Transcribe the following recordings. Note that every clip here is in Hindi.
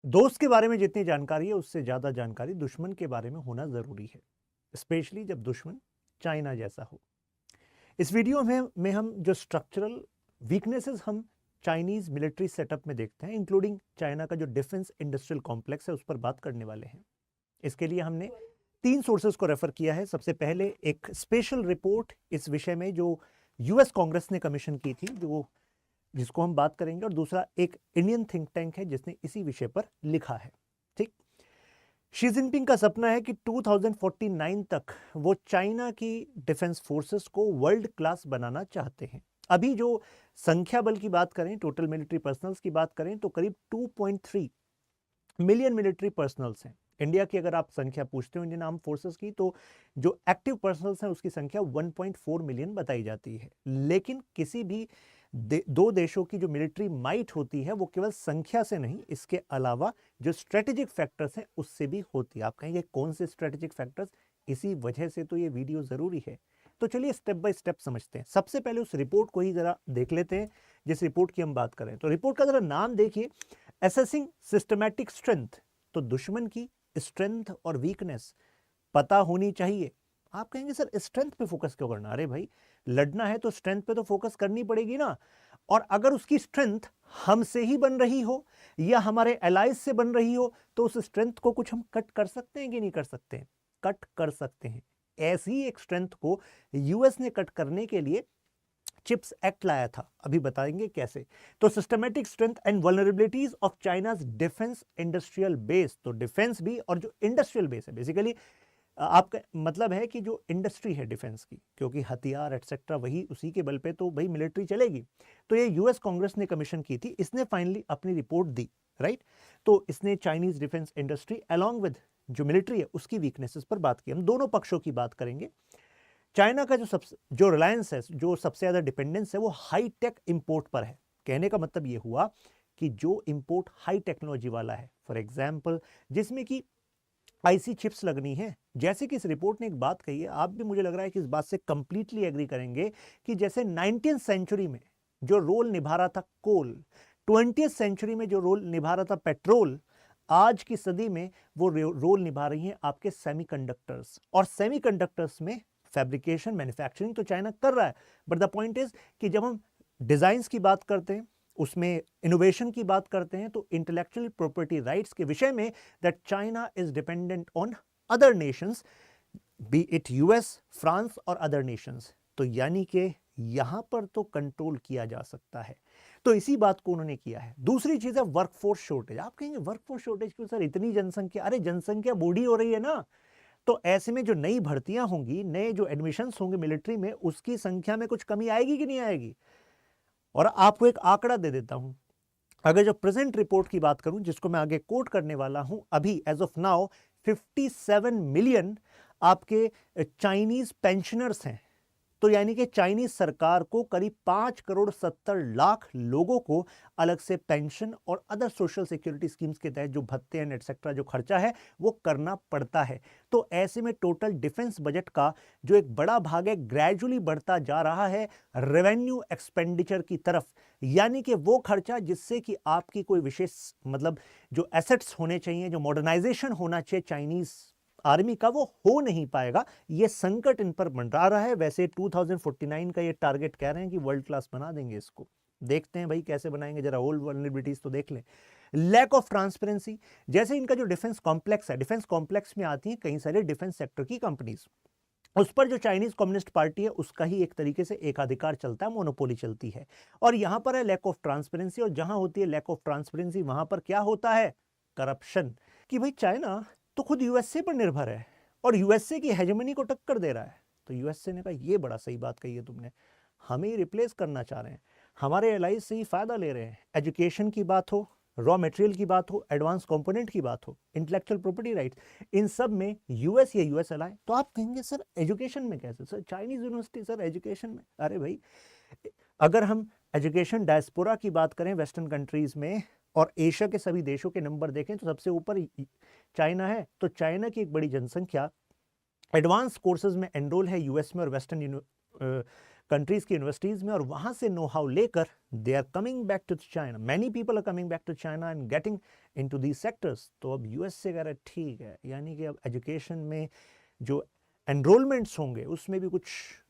दोस्त के बारे में जितनी जानकारी है उससे ज़्यादा जानकारी दुश्मन के बारे में होना ज़रूरी है, स्पेशली जब दुश्मन चाइना जैसा हो। इस वीडियो में हम जो स्ट्रक्चरल वीकनेसेस हम चाइनीज़ मिलिट्री सेटअप में देखते हैं, इंक्लूडिंग चाइना का जो डिफेंस इंडस्ट्रियल कॉम्प्लेक्स है, उस पर बात करने वाले हैं। इसके लिए हमने 3 सोर्सेज को रेफर किया है। सबसे पहले एक स्पेशल रिपोर्ट इस विषय में जो यूएस कांग्रेस ने कमीशन की थी, जिसको हम बात करेंगे, और दूसरा एक इंडियन थिंक टैंक है जिसने इसी विषय पर लिखा है। ठीक, शी जिनपिंग का सपना है कि 2049 तक वो चाइना की डिफेंस फोर्सेस को वर्ल्ड क्लास बनाना चाहते हैं। अभी जो संख्या बल की बात करें, टोटल मिलिट्री पर्सनल्स की बात करें, तो करीब 2.3 मिलियन मिलिट्री पर्सनल्स हैं। इंडिया की अगर आप संख्या पूछते हो इंडियन आर्म फोर्सेस की, तो जो एक्टिव पर्सनल्स हैं उसकी संख्या 1.4 मिलियन बताई जाती है। लेकिन किसी भी दो देशों की जो मिलिट्री माइट होती है वो केवल संख्या से नहीं, इसके अलावा जो स्ट्रेटेजिक फैक्टर्स हैं उससे भी होती है। आप कहेंगे कौन से स्ट्रेटेजिक फैक्टर्स? इसी वजह से तो ये वीडियो जरूरी है। तो चलिए स्टेप बाय स्टेप समझते हैं। सबसे पहले उस रिपोर्ट को ही जरा देख लेते हैं जिस रिपोर्ट की हम बात करें। तो रिपोर्ट का जरा नाम देखिए, असेसिंग सिस्टमैटिक स्ट्रेंथ। तो दुश्मन की स्ट्रेंथ और वीकनेस पता होनी चाहिए। आप कहेंगे सर स्ट्रेंथ पे फोकस क्यों करना? अरे भाई, लड़ना है तो स्ट्रेंथ पे तो फोकस करनी पड़ेगी ना। और अगर उसकी स्ट्रेंथ हमसे ही बन रही हो या हमारे एलाइज से बन रही हो, तो उस स्ट्रेंथ को कुछ हम कट कर सकते हैं कि नहीं कर सकते हैं? कट कर सकते हैं। ऐसी एक स्ट्रेंथ को यूएस ने कट करने के लिए चिप्स एक्ट लाया था, अभी बताएंगे कैसे। तो systematic strength and vulnerabilities of China's defence industrial base. तो डिफेंस भी और जो इंडस्ट्रियल बेस है, बेसिकली आपका मतलब है कि जो इंडस्ट्री है डिफेंस की, क्योंकि हथियार एटसेट्रा वही, उसी के बल पे तो भाई मिलिट्री चलेगी। तो ये यूएस कांग्रेस ने कमीशन की थी, इसने फाइनली अपनी रिपोर्ट दी, राइट। तो इसने Chinese defence industry along with जो मिलिट्री है उसकी वीकनेसेस पर बात की। हम दोनों पक्षों की बात करेंगे। चाइना का जो रिलायंस है, जो सबसे ज्यादा डिपेंडेंस है, वो हाई टेक इंपोर्ट पर है। कहने का मतलब ये हुआ कि जो इंपोर्ट हाई टेक्नोलॉजी वाला है, फॉर एग्जाम्पल जिसमें कि आईसी चिप्स लगनी है। जैसे कि इस रिपोर्ट ने एक बात कही है, आप भी मुझे लग रहा है कि इस बात से कंप्लीटली एग्री करेंगे कि जैसे 19th सेंचुरी में जो रोल निभा रहा था कोल, 20th सेंचुरी में जो रोल निभा रहा था पेट्रोल, आज की सदी में वो रोल निभा रही हैं आपके सेमीकंडक्टर्स। और सेमीकंडक्टर्स में फैब्रिकेशन, मैन्युफैक्चरिंग तो चाइना कर रहा है, बट द पॉइंट इज कि जब हम डिजाइन्स की बात करते हैं, उसमें इनोवेशन की बात करते हैं, तो इंटेलेक्चुअल प्रॉपर्टी राइट्स के विषय में that China is dependent on other Nations, B it US, France और अदर नेशंस। तो यानी कि यहां पर तो कंट्रोल किया जा सकता है। तो इसी बात को उन्होंने किया है। दूसरी चीज है वर्कफोर्स शॉर्टेज। आप कहेंगे वर्कफोर्स शॉर्टेज क्यों सर? इतनी जनसंख्या, अरे जनसंख्या बूढ़ी हो रही है ना, तो ऐसे में जो नई भर्तियां होंगी, नए जो एडमिशंस होंगे मिलिट्री में, उसकी संख्या में कुछ कमी आएगी कि नहीं आएगी? और आपको एक आंकड़ा दे देता हूं। अगर जो प्रेजेंट रिपोर्ट की बात करूं, जिसको मैं आगे कोट करने वाला हूं, अभी एज ऑफ नाउ 57 मिलियन आपके चाइनीज पेंशनर्स हैं। तो यानी कि चाइनीज सरकार को करीब 5,70,00,000 लोगों को अलग से पेंशन और अदर सोशल सिक्योरिटी स्कीम्स के तहत जो भत्ते एंड एटसेट्रा जो खर्चा है वो करना पड़ता है। तो ऐसे में टोटल डिफेंस बजट का जो एक बड़ा भाग है ग्रेजुअली बढ़ता जा रहा है रेवेन्यू एक्सपेंडिचर की तरफ। यानी कि वो खर्चा जिससे कि आपकी कोई विशेष मतलब जो एसेट्स होने चाहिए, जो मॉडर्नाइजेशन होना चाहिए चाइनीज आर्मी का, वो हो नहीं पाएगा। ये संकट इन पर मंडरा रहा है। वैसे 2049 का ये टारगेट कह रहे हैं कि वर्ल्ड क्लास बना देंगे इसको। देखते हैं भाई कैसे बनाएंगे, जरा ओल्ड वल्नरेबिलिटीज तो देख लें। Lack of transparency. जैसे इनका जो डिफेंस कॉम्प्लेक्स है, डिफेंस कॉम्प्लेक्स में आती हैं कई सारे डिफेंस सेक्टर की कंपनीज, उस पर जो चाइनीज कम्युनिस्ट पार्टी है उसका ही एक तरीके से एकाधिकार चलता है, मोनोपोली चलती है। और यहां पर है लैक ऑफ ट्रांसपेरेंसी, और जहां होती है लैक ऑफ ट्रांसपेरेंसी वहां पर क्या होता है? करप्शन। कि भाई चाइना तो खुद यूएसए पर निर्भर है और यूएसए की हेजेमनी को टक्कर दे रहा है। तो यूएसए ने कहा ये बड़ा सही बात कही है तुमने, हमें ही रिप्लेस करना चाह रहे हैं, हमारे एलाइज से ही फायदा ले रहे हैं। एजुकेशन की बात हो, रॉ मटेरियल की बात हो, एडवांस कंपोनेंट की बात हो, इंटेलेक्चुअल प्रॉपर्टी राइट्स, इन सब में यूएस या यूएस एलाई। तो आप कहेंगे सर एजुकेशन में कैसे? Sir Chinese university sir education में। अरे भाई, अगर हम एजुकेशन डायस्पोरा की बात करें वेस्टर्न कंट्रीज में और एशिया के सभी देशों के नंबर देखें तो सबसे ऊपर चाइना है। तो चाइना की एक बड़ी जनसंख्या एडवांस कोर्सेज में एनरोल है यूएस में और वेस्टर्न कंट्रीज की यूनिवर्सिटीज में और वहां से नो हाउ लेकर they are coming back to China, many people are coming back to China and getting into these sectors. तो अब यूएस से कह रहा है ठीक है, यानी कि अब एजुकेशन में जो एनरोलमेंट्स होंगे उसमें भी कुछ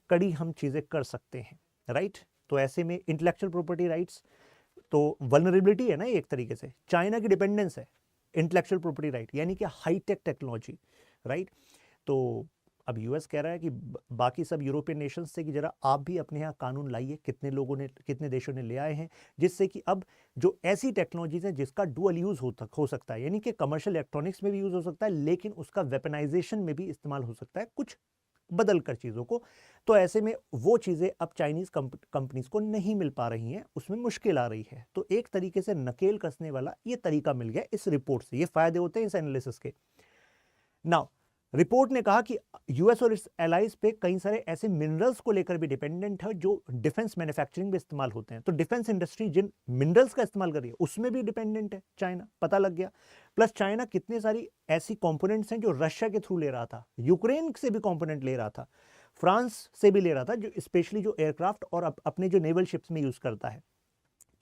कड़ी हम चीज़ें कर सकते हैं, राइट। तो ऐसे में इंटेलेक्चुअल प्रॉपर्टी राइट्स तो वल्नरेबिलिटी है ना एक तरीके से, चाइना की डिपेंडेंस है इंटेलेक्चुअल प्रॉपर्टी राइट, यानी कि हाईटेक टेक्नोलॉजी, राइट। तो अब यूएस कह रहा है कि बाकी सब यूरोपियन नेशंस से कि जरा आप भी अपने यहाँ कानून लाइए, कितने देशों ने ले आए हैं, जिससे कि अब जो ऐसी टेक्नोलॉजीज हैं जिसका डुअल यूज हो सकता है, यानी कि कमर्शियल इलेक्ट्रॉनिक्स में भी यूज हो सकता है लेकिन उसका वेपनाइजेशन में भी इस्तेमाल हो सकता है, कुछ बदल कर चीज़ों को। तो ऐसे में वो चीज़ें अब चाइनीज़ कंपनीज को नहीं मिल पा रही हैं, उसमें मुश्किल आ रही है। तो एक तरीके से नकेल कसने वाला ये तरीका मिल गया इस रिपोर्ट से, ये फायदे होते हैं इस एनालिसिस के। नाउ रिपोर्ट ने कहा कि यूएस और इस एलाइज पे कई सारे ऐसे मिनरल्स को लेकर भी डिपेंडेंट है जो डिफेंस मैन्युफैक्चरिंग में इस्तेमाल होते हैं। तो डिफेंस इंडस्ट्री जिन मिनरल्स का इस्तेमाल कर रही है उसमें भी डिपेंडेंट है चाइना, पता लग गया। प्लस चाइना कितने सारी ऐसी कंपोनेंट्स हैं जो रशिया के थ्रू ले रहा था, यूक्रेन से भी कंपोनेंट ले रहा था, फ्रांस से भी ले रहा था, जो स्पेशली जो एयरक्राफ्ट और अपने जो नेवल शिप्स में यूज करता है।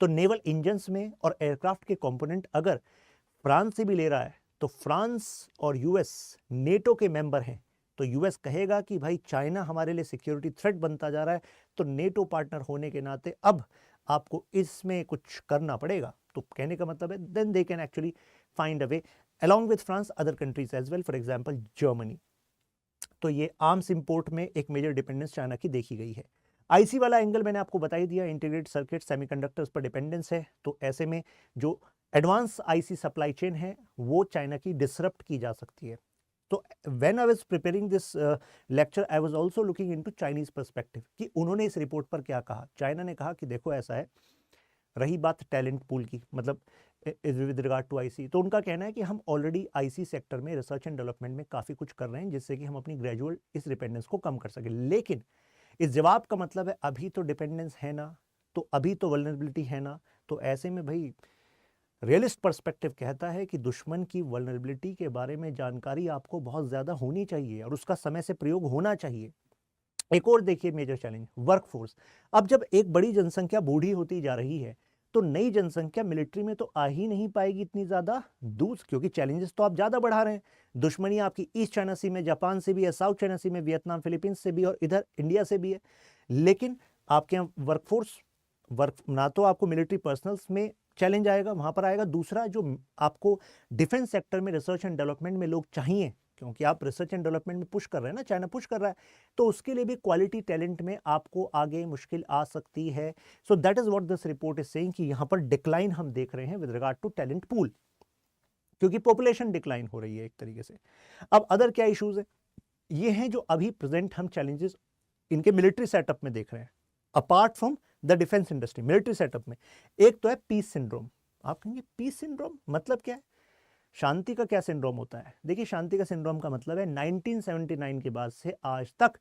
तो नेवल इंजन्स में और एयरक्राफ्ट के कंपोनेंट अगर फ्रांस से भी ले रहा है तो फ्रांस और यूएस नेटो के मेंबर हैं, तो यूएस कहेगा कि भाई चाइना हमारे लिए सिक्योरिटी थ्रेट बनता जा रहा है, तो नेटो पार्टनर होने के नाते अब आपको इसमें कुछ करना पड़ेगा। तो कहने का मतलब है then they can actually find a way along with France other countries as well, for example Germany. तो ये आर्म्स इंपोर्ट में एक मेजर डिपेंडेंस चाइना की देखी गई है। आईसी वाला एंगल मैंने आपको बता ही दिया, इंटीग्रेटेड सर्किट सेमीकंडक्टर्स पर डिपेंडेंस है। तो ऐसे में जो एडवांस आईसी सप्लाई चेन है वो चाइना की डिसरप्ट की जा सकती है। तो when I was preparing this lecture I was also looking into Chinese perspective कि उन्होंने इस रिपोर्ट पर क्या कहा। चाइना ने कहा कि देखो ऐसा है, रही बात टैलेंट पूल की, मतलब विद रिगार्ड टू आईसी, तो उनका कहना है कि हम ऑलरेडी आईसी सेक्टर में रिसर्च एंड डेवलपमेंट में काफ़ी कुछ कर रहे हैं जिससे कि हम अपनी ग्रेजुअल इस डिपेंडेंस को कम कर सकें। लेकिन इस जवाब का मतलब है अभी तो डिपेंडेंस है ना, तो अभी तो वल्नरेबिलिटी है ना। तो ऐसे में भाई रियलिस्ट पर्सपेक्टिव कहता है कि दुश्मन की वल्नरेबिलिटी के बारे में जानकारी आपको बहुत ज़्यादा होनी चाहिए और उसका समय से प्रयोग होना चाहिए। एक और देखिए मेजर चैलेंज, वर्कफोर्स। अब जब एक बड़ी जनसंख्या बूढ़ी होती जा रही है तो नई जनसंख्या मिलिट्री में तो आ ही नहीं पाएगी इतनी ज़्यादा दूर, क्योंकि चैलेंजेस तो आप ज़्यादा बढ़ा रहे हैं। दुश्मनी आपकी ईस्ट चाइना सी में जापान से भी है, साउथ चाइना सी में वियतनाम फिलीपींस से भी और इधर इंडिया से भी है। लेकिन आपके यहाँ वर्कफोर्स ना तो आपको मिलिट्री पर्सनल्स में चैलेंज आएगा, वहाँ पर आएगा। दूसरा जो आपको डिफेंस सेक्टर में रिसर्च एंड डेवलपमेंट में लोग चाहिए, क्योंकि आप रिसर्च एंड डेवलपमेंट में पुश कर रहे हैं ना, चाइना पुश कर रहा है, तो उसके लिए भी क्वालिटी टैलेंट में आपको आगे मुश्किल आ सकती है। So that is what this report is saying कि यहाँ पर डिक्लाइन हम देख रहे हैं with regard to talent pool, क्योंकि पॉपुलेशन डिक्लाइन हो रही है एक तरीके से। अब अदर क्या इश्यूज है, ये हैं जो अभी प्रेजेंट हम चैलेंजेस इनके मिलिट्री सेटअप में देख रहे हैं apart from the defence industry. Military setup में एक तो है पीस सिंड्रोम। आप कहेंगे पीस सिंड्रोम मतलब क्या है, शांति का क्या सिंड्रोम होता है? देखिए शांति का सिंड्रोम का मतलब है 1979 के बाद से आज तक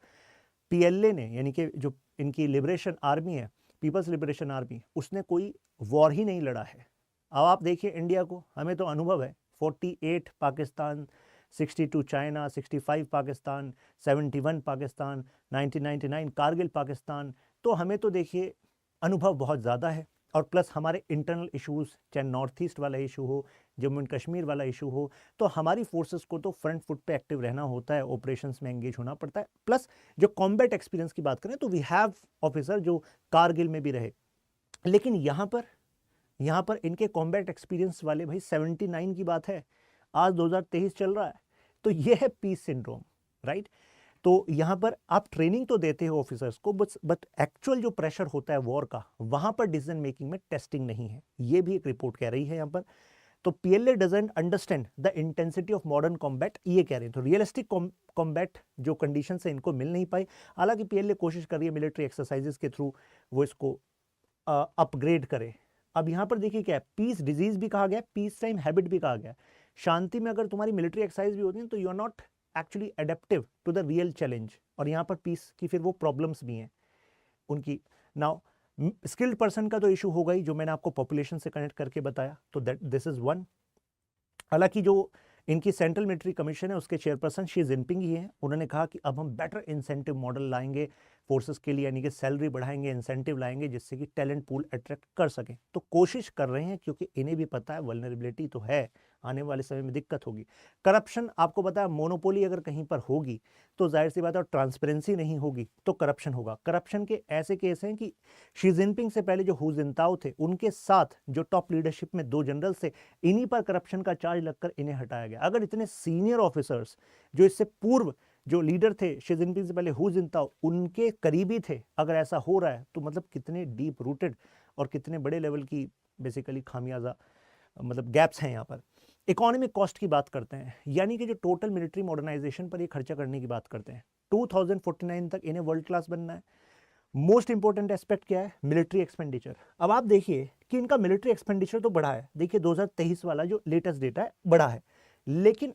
पीएलए ने, यानी कि जो इनकी लिबरेशन आर्मी है, पीपल्स लिबरेशन आर्मी, उसने कोई वॉर ही नहीं लड़ा है। अब आप देखिए इंडिया को, हमें तो अनुभव है 48 पाकिस्तान, 62 चाइना, 65 पाकिस्तान, 71 पाकिस्तान, 1999 कारगिल पाकिस्तान। तो हमें तो देखिए अनुभव बहुत ज़्यादा है। और प्लस हमारे इंटरनल इश्यूज़, चाहे नॉर्थ ईस्ट वाला इशू हो, जम्मू एंड कश्मीर वाला इशू हो, तो हमारी फोर्सेस को तो फ्रंट फुट पे एक्टिव रहना होता है, ऑपरेशंस में एंगेज होना पड़ता है। प्लस जो कॉम्बैट एक्सपीरियंस की बात करें तो वी हैव ऑफिसर जो कारगिल में भी रहे। लेकिन यहाँ पर इनके कॉम्बैट एक्सपीरियंस वाले भाई 79 की बात है, आज 2023 चल रहा है। तो ये है पीस सिंड्रोम, राइट। तो यहाँ पर आप ट्रेनिंग तो देते हो ऑफिसर्स को, बट एक्चुअल जो प्रेशर होता है वॉर का, वहाँ पर डिसीजन मेकिंग में टेस्टिंग नहीं है। ये भी एक रिपोर्ट कह रही है यहाँ पर। तो PLA doesn't understand the intensity of modern combat, ये कह रहे हैं। तो रियलिस्टिक कॉम्बैट जो कंडीशन है इनको मिल नहीं पाई। हालांकि पीएलए कोशिश कर रही है मिलिट्री एक्सरसाइजेस के थ्रू वो इसको अपग्रेड करे। अब यहाँ पर देखिए क्या है, पीस डिजीज भी कहा गया, पीस टाइम हैबिट भी कहा गया। शांति में अगर तुम्हारी मिलिट्री एक्सरसाइज भी होती है तो you are not actually adaptive to the real challenge. और यहाँ पर पीस की फिर वो प्रॉब्लम्स भी हैं उनकी। नाउ स्किल्ड पर्सन का तो इशू होगा ही, जो मैंने आपको पॉपुलेशन से कनेक्ट करके बताया, तो दिस इज वन। हालांकि जो इनकी सेंट्रल मिलिट्री कमीशन है उसके चेयरपर्सन शी जिनपिंग ही हैं। उन्होंने कहा कि अब हम बेटर इंसेंटिव मॉडल लाएंगे फोर्सेस के लिए, यानी कि सैलरी बढ़ाएंगे, इंसेंटिव लाएंगे जिससे कि टैलेंट पूल अट्रैक्ट कर सकें। तो कोशिश कर रहे हैं क्योंकि इन्हें भी पता है वल्नरेबिलिटी तो है, आने वाले समय में दिक्कत होगी। करप्शन, आपको पता है मोनोपोली अगर कहीं पर होगी तो जाहिर सी बात है, और ट्रांसपेरेंसी नहीं होगी तो करप्शन होगा। करप्शन के ऐसे केस हैं कि शी जिनपिंग से पहले जो हु जिनताओ थे उनके साथ जो टॉप लीडरशिप में 2 जनरल थे, इन्हीं पर करप्शन का चार्ज लगकर इन्हें हटाया गया। अगर इतने सीनियर ऑफिसर्स जो इससे पूर्व जो लीडर थे शी जिनपिंग से पहले हु जिनताओ उनके करीबी थे, अगर ऐसा हो रहा है तो मतलब कितने डीप रूटेड और कितने बड़े लेवल की बेसिकली खामियाजा मतलब गैप्स हैं यहाँ पर। इकोनॉमिक कॉस्ट की बात करते हैं, यानी कि जो टोटल मिलिट्री मॉडर्नाइजेशन पर ये खर्चा करने की बात करते हैं, 2049 तक इन्हें वर्ल्ड क्लास बनना है। मोस्ट इंपॉर्टेंट एस्पेक्ट क्या है? Military expenditure. अब आप देखिए कि इनका मिलिट्री एक्सपेंडिचर तो बढ़ा है, देखिए 2023 वाला जो लेटेस्ट डेटा है बढ़ा है, लेकिन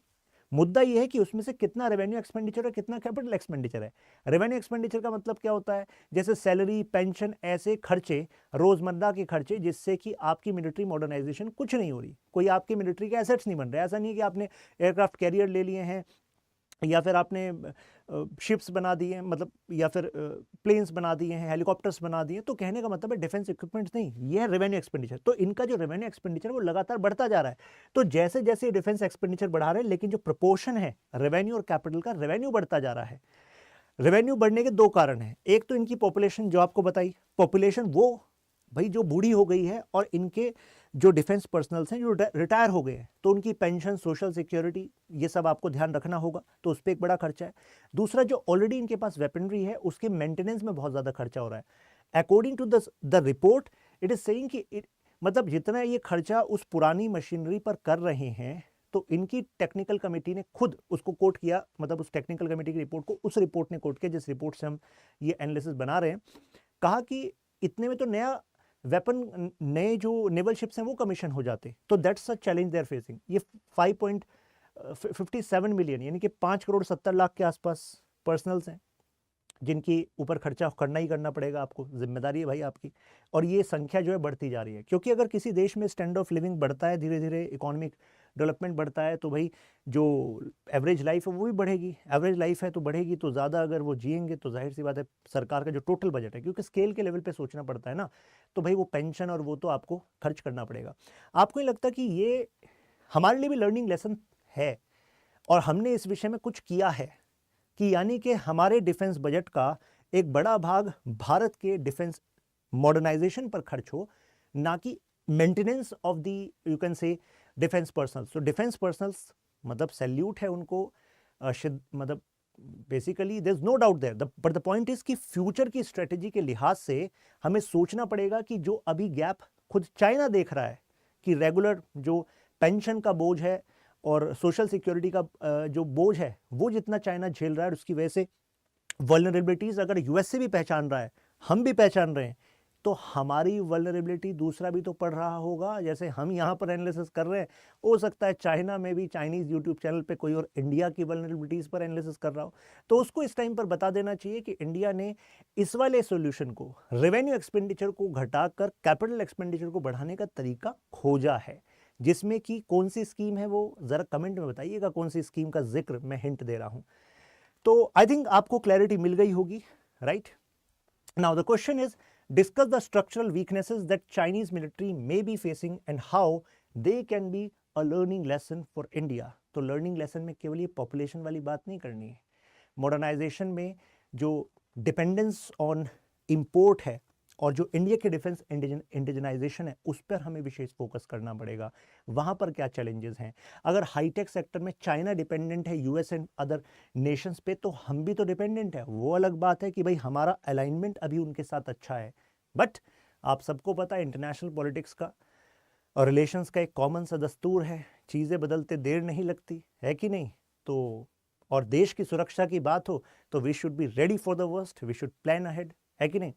मुद्दा यह है कि उसमें से कितना रेवेन्यू एक्सपेंडिचर है, कितना कैपिटल एक्सपेंडिचर है। रेवेन्यू एक्सपेंडिचर का मतलब क्या होता है? जैसे सैलरी, पेंशन, ऐसे खर्चे, रोजमर्रा के खर्चे जिससे कि आपकी मिलिट्री मॉडर्नाइजेशन कुछ नहीं हो रही, कोई आपकी मिलिट्री के एसेट्स नहीं बन रहे। ऐसा नहीं है कि आपने एयरक्राफ्ट कैरियर ले लिए हैं या फिर आपने शिप्स बना दिए हैं, मतलब या फिर प्लेन्स बना दिए हैं, हेलीकॉप्टर्स बना दिए, तो कहने का मतलब है डिफेंस इक्विपमेंट्स नहीं, ये है रेवेन्यू एक्सपेंडिचर। तो इनका जो रेवेन्यू एक्सपेंडिचर वो लगातार बढ़ता जा रहा है। तो जैसे जैसे डिफेंस एक्सपेंडिचर बढ़ा रहे हैं, लेकिन जो प्रोपोर्शन है रेवेन्यू और कैपिटल का, रेवेन्यू बढ़ता जा रहा है। रेवेन्यू बढ़ने के 2 कारण हैं। एक तो इनकी पॉपुलेशन जो आपको बताई, पॉपुलेशन वो भाई जो बूढ़ी हो गई है, और इनके जो डिफेंस पर्सनल्स हैं जो रिटायर हो गए हैं, तो उनकी पेंशन, सोशल सिक्योरिटी, ये सब आपको ध्यान रखना होगा, तो उस पर एक बड़ा खर्चा है। दूसरा, जो ऑलरेडी इनके पास वेपनरी है उसके मेंटेनेंस में बहुत ज़्यादा खर्चा हो रहा है। According to the report it is saying कि मतलब जितना ये खर्चा उस पुरानी मशीनरी पर कर रहे हैं, तो इनकी टेक्निकल कमेटी ने खुद उसको कोट किया, मतलब उस टेक्निकल कमेटी की रिपोर्ट को उस रिपोर्ट ने कोट किया जिस रिपोर्ट से हम ये एनालिसिस बना रहे हैं। कहा कि इतने में तो नया वेपन, नए जो नेवल शिप्स हैं वो कमीशन हो जाते, तो that's a challenge they are facing. ये 5.57 मिलियन यानी कि 5,70,00,000 के आसपास पर्सनल्स हैं जिनकी ऊपर खर्चा करना ही करना पड़ेगा आपको, जिम्मेदारी है भाई आपकी। और ये संख्या जो है बढ़ती जा रही है, क्योंकि अगर किसी देश में स्टैंडर्ड ऑफ लिविंग बढ़ता है, धीरे धीरे इकोनॉमिक डेवलपमेंट बढ़ता है, तो भाई जो एवरेज लाइफ है वो भी बढ़ेगी। एवरेज लाइफ है तो बढ़ेगी, तो ज़्यादा अगर वो जिएंगे तो जाहिर सी बात है सरकार का जो टोटल बजट है, क्योंकि स्केल के लेवल पे सोचना पड़ता है ना, तो भाई वो पेंशन और वो तो आपको खर्च करना पड़ेगा। आपको नहीं लगता कि ये हमारे लिए भी लर्निंग लेसन है, और हमने इस विषय में कुछ किया है कि यानी कि हमारे डिफेंस बजट का एक बड़ा भाग भारत के डिफेंस मॉडर्नाइजेशन पर खर्च हो, ना कि maintenance of the you can say defence personnels. तो डिफेंस पर्सनल्स मतलब सैल्यूट है उनको, मतलब basically there is no doubt there, but the point is कि फ्यूचर की स्ट्रेटेजी के लिहाज से हमें सोचना पड़ेगा कि जो अभी गैप खुद चाइना देख रहा है कि रेगुलर जो पेंशन का बोझ है और सोशल सिक्योरिटी का जो बोझ है वो जितना चाइना झेल रहा है, उसकी वजह से वल्नरेबिलिटीज अगर यूएसए भी पहचान रहा है, हम भी पहचान रहे हैं, तो हमारी वल्नरेबिलिटी दूसरा भी तो पढ़ रहा होगा। जैसे हम यहाँ पर एनालिसिस कर रहे हैं, हो सकता है चाइना में भी चाइनीज़ यूट्यूब चैनल पे कोई और इंडिया की वल्नरेबिलिटीज़ पर एनालिसिस कर रहा हो, तो उसको इस टाइम पर बता देना चाहिए कि इंडिया ने इस वाले सोल्यूशन को, रेवेन्यू एक्सपेंडिचर को घटाकर कैपिटल एक्सपेंडिचर को बढ़ाने का तरीका खोजा है, जिसमें कि कौन सी स्कीम है वो ज़रा कमेंट में बताइएगा, कौन सी स्कीम का जिक्र मैं हिंट दे रहा हूँ। तो आई थिंक आपको क्लैरिटी मिल गई होगी, right? Now the question is discuss the structural weaknesses that Chinese military may be facing and how they can be a learning lesson for India. तो लर्निंग लेसन में केवल ये पॉपुलेशन वाली बात नहीं करनी है, मॉडर्नाइजेशन में जो डिपेंडेंस ऑन इंपोर्ट है और जो इंडिया के डिफेंस इंडिजनाइजेशन है उस पर हमें विशेष फोकस करना पड़ेगा। वहाँ पर क्या चैलेंजेस हैं? अगर हाईटेक सेक्टर में चाइना डिपेंडेंट है यूएस एंड अदर नेशंस पे, तो हम भी तो डिपेंडेंट है। वो अलग बात है कि भाई हमारा अलाइनमेंट अभी उनके साथ अच्छा है, बट आप सबको पता है इंटरनेशनल पॉलिटिक्स का और रिलेशंस का एक कॉमन सा दस्तूर है, चीज़ें बदलते देर नहीं लगती, है कि नहीं? तो और देश की सुरक्षा की बात हो तो we should be ready for the worst, we should plan ahead, है कि नहीं?